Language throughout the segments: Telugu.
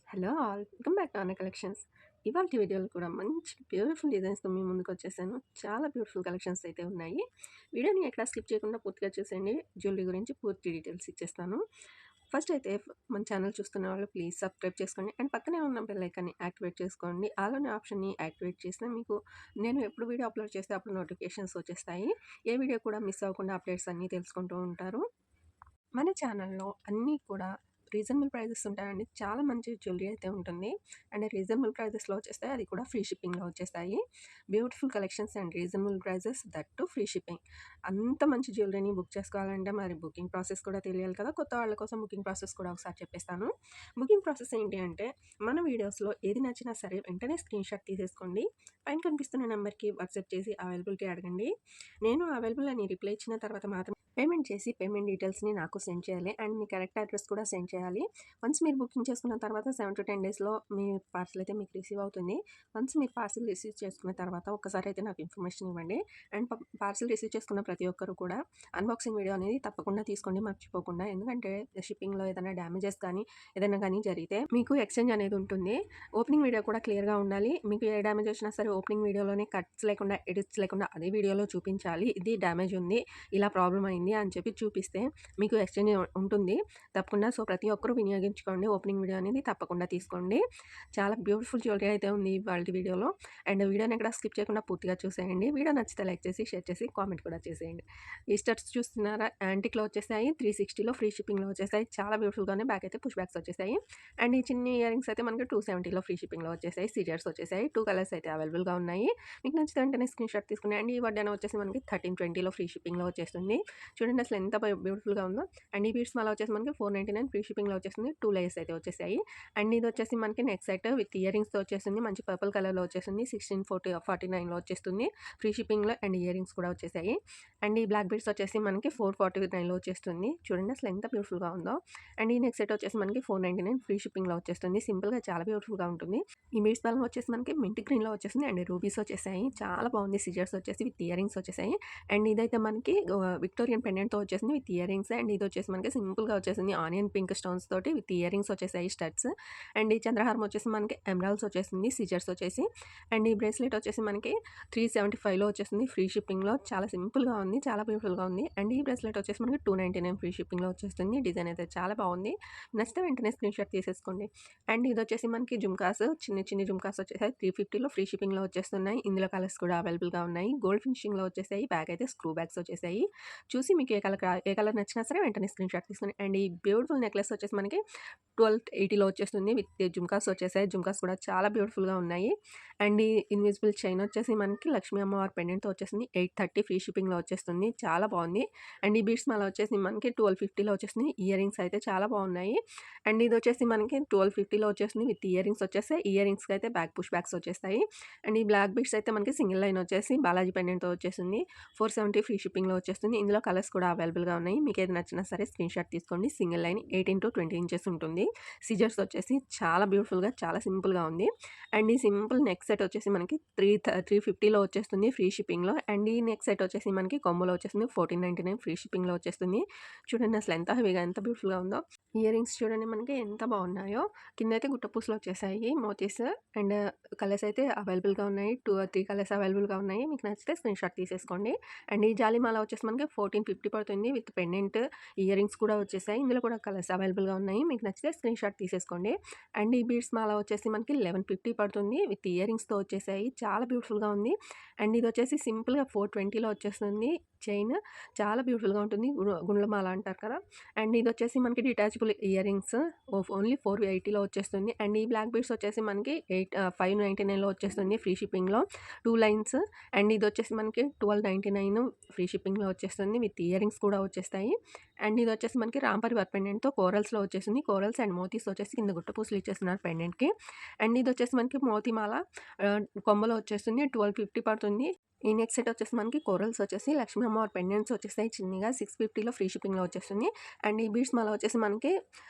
Hello all welcome back to అన్న కలెక్షన్స్. ఇవాల్టి వీడియోలో కూడా మంచి బ్యూటిఫుల్ డిజైన్స్‌తో మీ ముందుకొచ్చేసాను. చాలా బ్యూటిఫుల్ కలెక్షన్స్ అయితే ఉన్నాయి. వీడియోని ఎక్కడ స్కిప్ చేయకుండా పూర్తిగా చూసేయండి. జ్యువెలరీ గురించి పూర్తి డీటెయిల్స్ ఇచ్చేస్తాను. ఫస్ట్ అయితే మన ఛానల్ చూస్తున్న వాళ్ళు ప్లీజ్ సబ్స్క్రైబ్ చేసుకోండి. అండ్ పక్కనే ఉన్న బెల్ ఐకాన్‌ని యాక్టివేట్ చేసుకోండి. ఆల్ అనే ఆప్షన్‌ని యాక్టివేట్ చేస్తే మీకు నేను ఎప్పుడు వీడియో అప్లోడ్ చేస్తే అప్పుడు నోటిఫికేషన్స్ వచ్చేస్తాయి. ఏ వీడియో కూడా మిస్ అవ్వకుండా అప్డేట్స్ అన్నీ తెలుసుకుంటూ ఉంటారు. మన ఛానల్‌లో అన్నీ కూడా రీజనబుల్ ప్రైజెస్ ఉంటాయండి. చాలా మంచి జ్యువెలరీ అయితే ఉంటుంది. అండ్ రీజనబుల్ ప్రైజెస్‌లో వచ్చేస్తాయి. అది కూడా ఫ్రీ షిప్పింగ్‌లో వచ్చేస్తాయి. Beautiful collections and reasonable prices that too free shipping. అంత మంచి జ్యువెలరీని బుక్ చేసుకోవాలంటే మరి బుకింగ్ ప్రాసెస్ కూడా తెలియాలి కదా! కొత్త వాళ్ళ కోసం బుకింగ్ ప్రాసెస్ కూడా ఒకసారి చెప్పేస్తాను. బుకింగ్ ప్రాసెస్ ఏంటి అంటే మన వీడియోస్‌లో ఏది నచ్చినా సరే వెంటనే స్క్రీన్‌షాట్ తీసేసుకోండి. పైన కనిపిస్తున్న నంబర్‌కి వాట్సాప్ చేసి అవైలబిలిటీ అడగండి. నేను అవైలబుల్ అని రిప్లై ఇచ్చిన తర్వాత మాత్రం పేమెంట్ చేసి పేమెంట్ డీటెయిల్స్‌ని నాకు సెండ్ చేయాలి. అండ్ మీ కరెక్ట్ అడ్రస్ కూడా సెండ్ చేయాలి. వన్స్ మీరు బుకింగ్ చేసుకున్న తర్వాత 7-10 డేస్‌లో మీ పార్సెల్ అయితే మీకు రిసీవ్ అవుతుంది. వన్స్ మీరు పార్సెల్ రిసీవ్ చేసుకున్న తర్వాత ఒక్కసారి అయితే నాకు ఇన్ఫర్మేషన్ ఇవ్వండి. అండ్ పార్సెల్ రిసీవ్ చేసుకున్న ప్రతి ఒక్కరు కూడా అన్బాక్సింగ్ వీడియో అనేది తప్పకుండా తీసుకోండి మర్చిపోకుండా. ఎందుకంటే షిప్పింగ్‌లో ఏదైనా డ్యామేజెస్ కానీ, ఏదైనా కానీ జరిగితే మీకు ఎక్స్చేంజ్ అనేది ఉంటుంది. ఓపెనింగ్ వీడియో కూడా క్లియర్‌గా ఉండాలి. మీకు ఏ డ్యామేజ్ వచ్చినా సరే ఓపెనింగ్ వీడియోలోనే కట్స్ లేకుండా, ఎడిట్స్ లేకుండా అదే వీడియోలో చూపించాలి. ఇది డ్యామేజ్ ఉంది. ఇలా ప్రాబ్లమ్ అయింది అని చెప్పి చూపిస్తే మీకు ఎక్స్చేంజ్ ఉంటుంది తప్పకుండా. సో ప్రతి ఒక్కరూ వినియోగించుకోండి. ఓపెనింగ్ వీడియో అనేది తప్పకుండా తీసుకోండి. చాలా బ్యూటిఫుల్ జ్యువెలరీ అయితే ఉంది ఇవాల్టి వీడియోలో. అండ్ వీడియోని ఎక్కడ స్కిప్ చేయకుండా పూర్తిగా చూసేయండి. వీడియో నచ్చితే లైక్ చేసి, షేర్ చేసి, కామెంట్ కూడా చేసేయండి. ఈ స్టడ్స్ చూస్తున్నారా? యాంటిక్‌లో వచ్చేసాయి. 360లో ఫ్రీ షిప్పింగ్‌లో వచ్చేసాయి. చాలా బ్యూటిఫుల్‌గానే బ్యాక్ అయితే పుష్ బ్యాక్స్ వచ్చేసాయి. అండ్ ఈ చిన్ని ఇయర్ రింగ్స్ అయితే మనకి 270లో ఫ్రీ షిప్పింగ్‌లో వచ్చేసాయి. సీజర్స్ వచ్చేసాయి. 2 కలర్స్ అయితే అవైలబుల్‌గా ఉన్నాయి. మీకు నచ్చితే వెంటనే స్క్రీన్‌షాట్ తీసుకుని అండ్ ఈ వడ్డానం వచ్చేసి మనకి 1320లో ఫ్రీ షిప్పింగ్‌లో వచ్చేస్తుంది. చూడండి అసలు ఎంత బ్యూటిఫుల్‌గా ఉందో. అండ్ ఈ బీడ్స్ మాల వచ్చేసి మనకి 499 ఫ్రీ షిప్పింగ్‌లో వచ్చేస్తుంది. 2 లేయర్స్ అయితే వచ్చేసాయి. అండ్ ఇది వచ్చేసి మనకి నెక్ సెట్ విత్ ఇయర్ రింగ్స్‌తో వచ్చేసింది. మంచి పర్పుల్ కలర్‌లో వచ్చేసింది. 1649లో వచ్చేస్తుంది. ఫ్రీ షిప్పింగ్‌లో అండ్ ఇయర్ రింగ్స్ కూడా వచ్చేసాయి. అండ్ ఈ బ్లాక్ బీడ్స్ వచ్చేసి మనకి 449లో వచ్చేస్తుంది. చూడండి అసలు ఎంత బ్యూటిఫుల్‌గా ఉందో. అండ్ ఈ నెక్ సెట్ వచ్చేసి మనకి 499 ఫ్రీ షిప్పింగ్‌లో వచ్చేస్తుంది. సింపుల్‌గా చాలా బ్యూటిఫుల్‌గా ఉంటుంది. ఈ బీడ్స్ మాల వచ్చేసి మనకి మింట్ గ్రీన్‌లో వచ్చేసింది. అండ్ రూబీస్ వచ్చేసాయి. చాలా బాగుంది. సిజర్స్ వచ్చేసి విత్ ఇయర్ రింగ్స్ వచ్చేసాయి. అండ్ ఇదైతే మనకి విక్టోరియన్ పెండెంట్‌తో వచ్చేసింది విత్ ఇయర్ రింగ్స్. అండ్ ఇది వచ్చేసి మనకి సింపుల్‌గా వచ్చేసింది. ఆనియన్ పింక్ స్టోన్స్ తోటి విత్ ఇయర్ రింగ్స్ వచ్చేసాయి స్టడ్స్. అండ్ ఈ చంద్రహారం వచ్చేసి మనకి ఎమరాల్డ్స్ వచ్చేసింది సిజర్స్ వచ్చేసి. అండ్ ఈ బ్రేస్లెట్ వచ్చేసి మనకి 375లో వచ్చేసింది ఫ్రీ షిప్పింగ్‌లో. చాలా సింపుల్‌గా ఉంది. చాలా బ్యూటిఫుల్‌గా ఉంది. అండ్ ఈ బ్రేస్లెట్ వచ్చేసి మనకి 299 ఫ్రీ షిప్పింగ్‌లో వచ్చేస్తుంది. డిజైన్ అయితే చాలా బాగుంది. నచ్చితే వెంటనే స్క్రీన్‌షాట్ తీసేసుకోండి. అండ్ ఇది వచ్చేసి మనకి జుమ్కాస్ చిన్ని చిన్ని జుమ్కాస్ వచ్చేసాయి. 350లో ఫ్రీ షిప్పింగ్‌లో వచ్చేస్తున్నాయి. ఇందులో కలర్స్ కూడా అవైలబుల్‌గా ఉన్నాయి. గోల్డ్ ఫినిషింగ్‌లో వచ్చేసాయి. బ్యాక్ అయితే స్క్రూ బ్యాగ్స్ వచ్చేసాయి. చూసి మీకు ఏ కలర్ నచ్చినా సరే వెంటనే స్క్రీన్‌షాట్ తీసుకొని అండ్ ఈ బ్యూటిఫుల్ నెక్లెస్ వచ్చేసి మనకి 1280లో వచ్చేస్తుంది. విత్ జుమ్కాస్ వచ్చేసాయి. జుమ్కాస్ కూడా చాలా బ్యూటిఫుల్‌గా ఉన్నాయి. అండ్ ఈ ఇన్విజిబుల్ చైన్ వచ్చేసి మనకి లక్ష్మీ అమ్మవారి పెండెంట్‌తో వచ్చేసింది. 830 ఫ్రీ షిప్పింగ్‌లో వచ్చేస్తుంది. చాలా బాగుంది. అండ్ ఈ బీడ్స్ మాల వచ్చేసి మనకి 1250లో వచ్చేసింది. ఇయర్ రింగ్స్ అయితే చాలా బాగున్నాయి. అండ్ ఇది వచ్చేసి మనకి 1250లో వచ్చేసింది. విత్ ఇయర్ రింగ్స్ వచ్చేసాయి. ఇయర్ రింగ్స్‌కి అయితే పుష్ బ్యాక్స్ వచ్చేస్తాయి. అండ్ ఈ బ్లాక్ బీడ్స్ అయితే మనకి సింగిల్ లైన్ వచ్చేసి బాలాజీ పెండెంట్‌తో వచ్చేసింది. 470 ఫ్రీ షిప్పింగ్‌లో వచ్చేస్తుంది. ఇందులో కలర్స్ కూడా అవైలబుల్‌గా ఉన్నాయి. మీకు ఏది నచ్చినా సరే స్క్రీన్‌షాట్ తీసుకోండి. సింగిల్ లైన్ 18-20 ఇంచెస్ ఉంటుంది. సిజర్స్ వచ్చేసి చాలా బ్యూటిఫుల్‌గా చాలా సింపుల్‌గా ఉంది. అండ్ ఈ సింపుల్ నెక్ సెట్ వచ్చేసి మనకి 350లో వచ్చేస్తుంది ఫ్రీ షిప్పింగ్‌లో. అండ్ ఈ నెక్ సెట్ వచ్చేసి మనకి కాంబోలో వచ్చేస్తుంది. 1499 ఫ్రీ షిప్పింగ్‌లో వచ్చేస్తుంది. చూడండి అసలు ఎంత హెవీగా ఎంత బ్యూటిఫుల్‌గా ఉందో. ఇయర్ రింగ్స్ చూడండి మనకి ఎంత బాగున్నాయో. కిందైతే గుట్ట పూసలు వచ్చేసాయి మోతీస్. అండ్ కలర్స్ అయితే అవైలబుల్‌గా ఉన్నాయి. 2 ఆర్ 3 కలర్స్ అవైలబుల్‌గా ఉన్నాయి. మీకు నచ్చితే స్క్రీన్‌షాట్ తీసేసుకోండి. అండ్ ఈ జాలిమాల వచ్చేసి మనకి 1450 పడుతుంది. విత్ పెండెంట్ ఇయర్ రింగ్స్ కూడా వచ్చేసాయి. ఇందులో కూడా కలర్స్ అవైలబుల్‌గా ఉన్నాయి. మీకు నచ్చితే స్క్రీన్‌షాట్ తీసేసుకోండి. అండ్ ఈ బీడ్స్ మాల వచ్చేసి మనకి 1150 పడుతుంది. విత్ ఇయర్ రింగ్స్‌తో వచ్చేసాయి. చాలా బ్యూటిఫుల్‌గా ఉంది. అండ్ ఇది వచ్చేసి సింపుల్‌గా 420లో వచ్చేస్తుంది చైన్. చాలా బ్యూటిఫుల్‌గా ఉంటుంది. గుండ్ల మాల అంటారు కదా! అండ్ ఇది వచ్చేసి మనకి డిటాచబుల్ ఇయర్ రింగ్స్ ఓన్లీ 480లో వచ్చేస్తుంది. అండ్ ఈ బ్లాక్ బీడ్స్ వచ్చేసి మనకి 599లో వచ్చేస్తుంది ఫ్రీ షిప్పింగ్‌లో 2 లైన్స్. అండ్ ఇది వచ్చేసి మనకి 1299 ఫ్రీ షిప్పింగ్‌లో వచ్చేస్తుంది. విత్ ఇయర్ రింగ్స్ కూడా వచ్చేస్తాయి. అండ్ ఇది వచ్చేసి మనకి రామ్ పరివార్ పెండెంట్‌తో కోరల్స్‌లో వచ్చేసింది. కోరల్స్ అండ్ మోతీస్ వచ్చేసి కింద గుట్ట పూసలు ఇచ్చేస్తున్నారు పెండెంట్‌కి. అండ్ ఇది వచ్చేసి మనకి మోతీ మాల కొమ్మలో వచ్చేస్తుంది. 1250 పడుతుంది. ఈ నెక్ సెట్ వచ్చేసి మనకి కోరల్స్ వచ్చేసి లక్ష్మీ అమ్మవారి పెండెంట్స్ వచ్చేస్తాయి చిన్నగా 650లో ఫ్రీ షిప్పింగ్‌లో వచ్చేస్తుంది. అండ్ ఈ బీడ్స్ మాల వచ్చేసి మనకి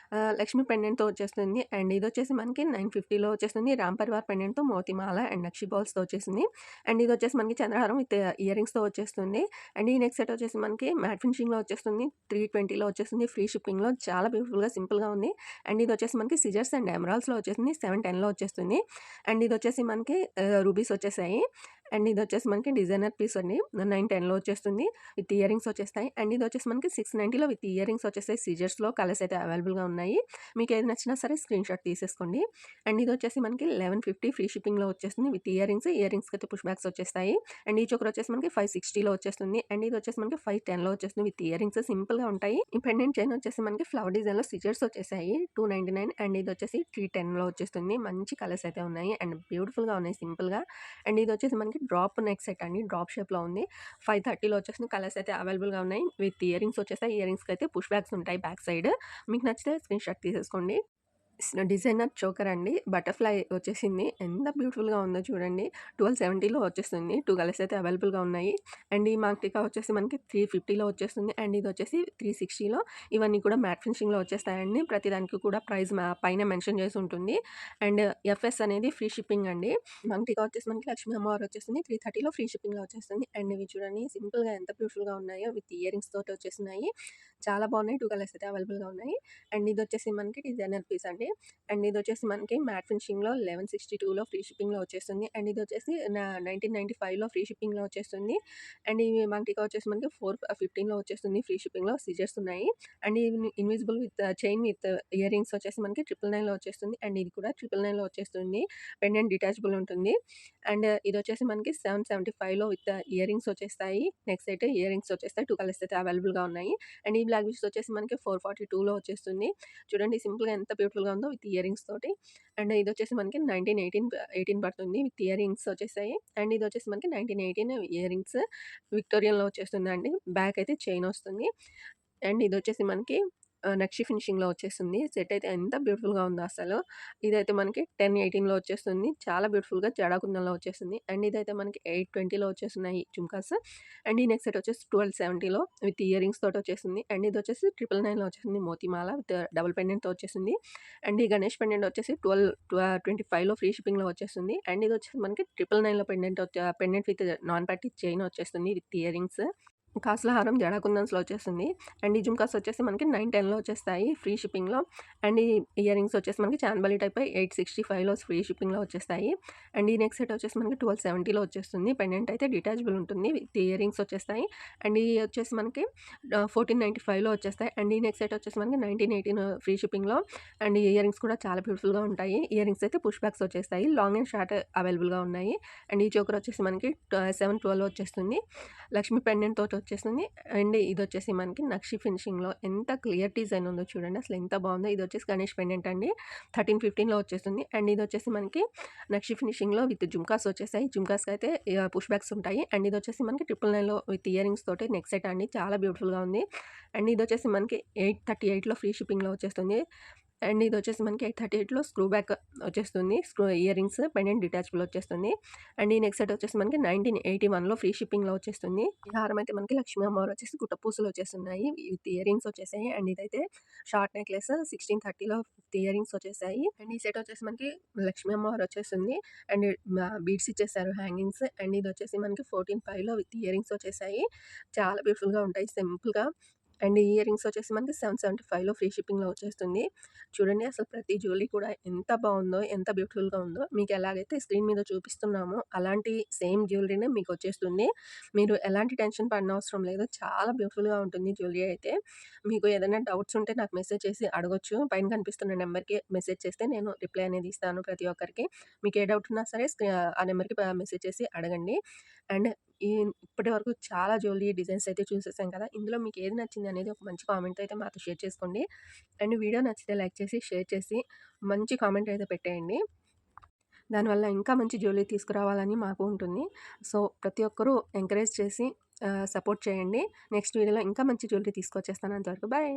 లక్ష్మీ పెండెంట్‌తో వచ్చేస్తుంది. అండ్ ఇది వచ్చేసి మనకి 950లో వచ్చేస్తుంది. రామ్ పరివార్ పెండెంట్‌తో మోతీ మాల అండ్ నక్షి బాల్స్‌తో వచ్చేసింది. అండ్ ఇది వచ్చేసి మనకి చంద్రహారం విత్ ఇయర్ రింగ్స్‌తో వచ్చేస్తుంది. అండ్ ఈ నెక్ సెట్ వచ్చేసి మనకి మ్యాట్ ఫినిషింగ్‌లో వచ్చేస్తుంది. 820లో వచ్చేసింది. ఫ్రీ షిప్పింగ్‌లో చాలా బ్యూటిఫుల్‌గా, సింపుల్‌గా ఉంది. అండ్ ఇదొచ్చేసి మనకి సిజర్స్ అండ్ ఎమరాల్డ్స్‌లో వచ్చేసింది. 710లో వచ్చేస్తుంది. అండ్ ఇదొచ్చేసి మనకి రూబీస్ వచ్చేసాయి. అండ్ ఇదొచ్చేసి మనకి డిజైనర్ పీస్ అండి. 910లో వచ్చేస్తుంది. విత్ ఇయర్ రింగ్స్ వచ్చేస్తాయి. అండ్ ఇదొచ్చేసి మనకి 690లో విత్ ఇయర్ రింగ్స్ వచ్చేస్తాయి. సిజర్స్‌లో కలర్స్ అయితే అవైలబుల్‌గా ఉన్నాయి. మీకు ఏది నచ్చినా సరే స్క్రీన్‌షాట్ తీసేసుకోండి. అండ్ ఇదొచ్చేసి మనకి 1150 ఫ్రీ షిప్పింగ్‌లో వచ్చేస్తుంది. With ear rings. ఇయర్ రింగ్స్‌కి అయితే పుష్ బ్యాక్స్ వచ్చేస్తాయి. అండ్ ఈచ్ ఒకటి వచ్చేసి మనకి 560లో వచ్చేస్తుంది. అండ్ ఇది వచ్చేసి మనకి 510లో వచ్చేస్తుంది. విత్ ఇయర్ రింగ్స్ సింపుల్‌గా ఉంటాయి. ఈ పెండెంట్ చైన్ వచ్చేసి మనకి ఫ్లవర్ డిజైన్‌లో సిజర్స్ వచ్చేసాయి. 299 అండ్ ఇది వచ్చేసి 310లో వచ్చేస్తుంది. మంచి కలర్స్ అయితే ఉన్నాయి. అండ్ బ్యూటిఫుల్‌గా ఉన్నాయి సింపుల్‌గా. అండ్ ఇది వచ్చేసి మనకి డ్రాప్ నెక్ సెట్ అండి. డ్రాప్ షేప్‌లో ఉంది. 530లో వచ్చేసిన కలర్స్ అయితే అవైలబుల్‌గా ఉన్నాయి. విత్ ఇయర్ రింగ్స్ వచ్చేస్తాయి. ఇయర్ రింగ్స్‌కి అయితే పుష్ బ్యాక్స్ ఉంటాయి బ్యాక్ సైడ్. మీకు నచ్చితే స్క్రీన్‌షాట్ తీసేసుకోండి. డిజైనర్ చోకర్ అండి. బటర్‌ఫ్లై వచ్చేసింది. ఎంత బ్యూటిఫుల్‌గా ఉందో చూడండి. 1270లో వచ్చేస్తుంది. 2 కలర్స్ అయితే అవైలబుల్‌గా ఉన్నాయి. అండ్ ఈ మాంటికా వచ్చేసి మనకి 350లో వచ్చేస్తుంది. అండ్ ఇది వచ్చేసి 360లో. ఇవన్నీ కూడా మ్యాట్ ఫినిషింగ్‌లో వచ్చేస్తాయండి. ప్రతి దానికి కూడా ప్రైస్ పైన మెన్షన్ చేసి ఉంటుంది. అండ్ ఎఫ్ఎస్ అనేది ఫ్రీ షిప్పింగ్ అండి. మాంటికా వచ్చేసి మనకి లక్ష్మీ అమ్మవారు వచ్చేసింది. 330లో ఫ్రీ షిప్పింగ్‌లో వచ్చేస్తుంది. అండ్ ఇవి చూడండి సింపుల్‌గా ఎంత బ్యూటిఫుల్‌గా ఉన్నాయో విత్ ఇయర్ రింగ్స్ తోటి వచ్చేసినాయి. చాలా బాగున్నాయి. 2 కలర్స్ అయితే అవైలబుల్‌గా ఉన్నాయి. అండ్ ఇది వచ్చేసి మనకి డిజైనర్ పీస్ అండి. అండ్ ఇదొచ్చేసి మనకి మ్యాట్ ఫినిషింగ్‌లో 1162లో ఫ్రీ షిప్పింగ్‌లో వచ్చేస్తుంది. అండ్ ఇదొచ్చేసి 1995లో ఫ్రీ షిప్పింగ్‌లో వచ్చేస్తుంది. అండ్ ఇవి మనకి వచ్చేసి మనకి 415లో వచ్చేస్తుంది ఫ్రీ షిప్పింగ్‌లో. సిజర్స్ ఉన్నాయి. అండ్ ఇవి invisible with chain with ear rings వచ్చేసి మనకి 999లో వచ్చేస్తుంది. అండ్ ఇది కూడా 999లో వచ్చేస్తుంది. పెండెంట్ డిటాచబుల్ ఉంటుంది. అండ్ ఇదొచ్చేసి మనకి 775లో విత్ ఇయర్ రింగ్స్ వచ్చేస్తాయి. నెక్స్ట్ అయితే ఇయర్ రింగ్స్ వచ్చేస్తాయి. 2 కలర్స్ అయితే అవైలబుల్‌గా ఉన్నాయి. అండ్ ఈ బ్లాక్ బీడ్స్ వచ్చేసి మనకి 442లో వచ్చేస్తుంది. చూడండి సింపుల్‌గా ఎంత బ్యూటిఫుల్‌గా ఉందో విత్ ఇయర్ రింగ్స్ తోటి. అండ్ ఇదొచ్చేసి మనకి 18 పడుతుంది. విత్ ఇయర్ రింగ్స్ వచ్చేసాయి. అండ్ ఇదొచ్చేసి మనకి 1918 ఇయర్ రింగ్స్ విక్టోరియన్‌లో వచ్చేస్తుందండి. బ్యాక్ అయితే చైన్ వస్తుంది. అండ్ ఇదొచ్చేసి మనకి నక్షి ఫినిషింగ్‌లో వచ్చేస్తుంది. సెట్ అయితే ఎంత బ్యూటిఫుల్‌గా ఉందో అసలు. ఇదైతే మనకి 1018లో వచ్చేస్తుంది. చాలా బ్యూటిఫుల్‌గా జడాకుందంలో వచ్చేస్తుంది. అండ్ ఇదైతే మనకి 820లో వచ్చేస్తున్నాయి జుమ్కాస్. అండ్ ఈ నెక్ సెట్ వచ్చేసి 1270లో విత్ ఇయర్ రింగ్స్ తోటి వచ్చేసింది. అండ్ ఇదొచ్చేసి 999లో వచ్చేసింది మోతీమాల విత్ డబుల్ పెండెంట్‌తో వచ్చేసింది. అండ్ ఈ గణేష్ పెండెంట్ వచ్చేసి 25లో ఫ్రీ షిప్పింగ్‌లో వచ్చేస్తుంది. అండ్ ఇదొచ్చేసి మనకి 999లో pendant with non party chain వచ్చేస్తుంది విత్ ఇయర్ రింగ్స్. కాసుల హారం జడాకుందన్స్‌లో వచ్చేసింది. అండ్ ఈ జుమ్కాస్ వచ్చేసి మనకి 910లో వచ్చేస్తాయి ఫ్రీ షిప్పింగ్‌లో. అండ్ ఈ ఇయర్ రింగ్స్ వచ్చేసి మనకి చాంబలి టైప్ 865లో ఫ్రీ షిప్పింగ్‌లో వచ్చేస్తాయి. అండ్ ఈ నెక్ సెట్ వచ్చేసి మనకి 1270లో వచ్చేస్తుంది. పెండెంట్ అయితే డిటాచబుల్ ఉంటుంది. విత్ ఇయర్ రింగ్స్ వచ్చేస్తాయి. అండ్ ఇయి వచ్చేసి మనకి 1495లో వచ్చేస్తాయి. అండ్ ఈ నెక్ సెట్ వచ్చేసి మనకి 1918 ఫ్రీ షిప్పింగ్‌లో. అండ్ ఈ ఇయర్ రింగ్స్ కూడా చాలా బ్యూటిఫుల్‌గా ఉంటాయి. ఇయర్ రింగ్స్ అయితే పుష్ బ్యాక్స్ వచ్చేస్తాయి. లాంగ్ అండ్ షార్ట్ అవైలబుల్‌గా ఉన్నాయి. అండ్ ఈ చోకర్ వచ్చేసి మనకి 712లో వచ్చేస్తుంది. లక్ష్మీ పెండెంట్ తోటి వచ్చేసింది. అండ్ ఇదొచ్చేసి మనకి నక్షి ఫినిషింగ్‌లో ఎంత క్లియర్ డిజైన్ ఉందో చూడండి. అసలు ఎంత బాగుందో. ఇదొచ్చేసి గణేష్ పెండెంట్ అండి. 1315లో వచ్చేస్తుంది. అండ్ ఇదొచ్చేసి మనకి నక్షి ఫినిషింగ్‌లో విత్ జుమ్కాస్ వచ్చేసాయి. జుమ్కాస్‌కి అయితే పుష్ బ్యాక్స్ ఉంటాయి. అండ్ ఇదొచ్చేసి మనకి 999లో విత్ ఇయర్ రింగ్స్ తోటి నెక్ సెట్ అండి. చాలా బ్యూటిఫుల్‌గా ఉంది. అండ్ ఇదొచ్చేసి మనకి 838లో ఫ్రీ షిప్పింగ్‌లో వచ్చేస్తుంది. అండ్ ఇదొచ్చేసి మనకి 838లో స్క్రూ బ్యాక్ వచ్చేస్తుంది. ఇయర్ రింగ్స్ పెండెంట్ డిటాచబుల్ వచ్చేస్తుంది. అండ్ ఈ నెక్ సెట్ వచ్చేసి మనకి 1981లో ఫ్రీ షిప్పింగ్‌లో వచ్చేస్తుంది. ఈ హారం అయితే మనకి లక్ష్మీ అమ్మవారు వచ్చేసి గుట్ట పూసలు వచ్చేస్తున్నాయి. విత్ ఇయర్ రింగ్స్ వచ్చేసాయి. అండ్ ఇదైతే షార్ట్ నెక్లెస్ 1630లో విత్ ఇయర్ రింగ్స్ వచ్చేసాయి. అండ్ ఈ సెట్ వచ్చేసి మనకి లక్ష్మీ అమ్మవారు వచ్చేసింది. అండ్ బీడ్స్ ఇచ్చేసారు హ్యాంగింగ్స్. అండ్ ఇది వచ్చేసి మనకి 14.5లో విత్ ఇయర్ రింగ్స్ వచ్చేసాయి. చాలా బ్యూటిఫుల్‌గా ఉంటాయి సింపుల్‌గా. అండ్ ఈ ఇయర్ రింగ్స్ వచ్చేసి మనకి 775లో ఫ్రీ షిప్పింగ్‌లో వచ్చేస్తుంది. చూడండి అసలు ప్రతి జ్యువెలరీ కూడా ఎంత బావుందో, ఎంత బ్యూటిఫుల్‌గా ఉందో. మీకు ఎలాగైతే స్క్రీన్ మీద చూపిస్తున్నామో అలాంటి సేమ్ జ్యువెలరీనే మీకొచ్చేస్తుంది. మీరు ఎలాంటి టెన్షన్ పడనవసరం లేదు. చాలా బ్యూటిఫుల్‌గా ఉంటుంది జ్యువెలరీ అయితే. మీకు ఏదైనా డౌట్స్ ఉంటే నాకు మెసేజ్ చేసి అడగొచ్చు. పైన కనిపిస్తున్న నెంబర్‌కి మెసేజ్ చేస్తే నేను రిప్లై అనేది ఇస్తాను ప్రతి ఒక్కరికి. మీకు ఏ డౌట్ ఉన్నా సరే ఆ నెంబర్‌కి మెసేజ్ చేసి అడగండి. అండ్ ఈ ఇప్పటి వరకు చాలా జ్యువెలరీ డిజైన్స్ అయితే చూసేసాం కదా! ఇందులో మీకు ఏది నచ్చింది అనేది ఒక మంచి కామెంట్‌తో అయితే మాతో షేర్ చేసుకోండి. అండ్ వీడియో నచ్చితే లైక్ చేసి, షేర్ చేసి, మంచి కామెంట్ అయితే పెట్టేయండి. దానివల్ల ఇంకా మంచి జ్యువెలరీ తీసుకురావాలని మాకు ఉంటుంది. సో, ప్రతి ఒక్కరూ ఎంకరేజ్ చేసి సపోర్ట్ చేయండి. నెక్స్ట్ వీడియోలో ఇంకా మంచి జ్యువెలరీ తీసుకొచ్చేస్తాను. అంతవరకు బాయ్.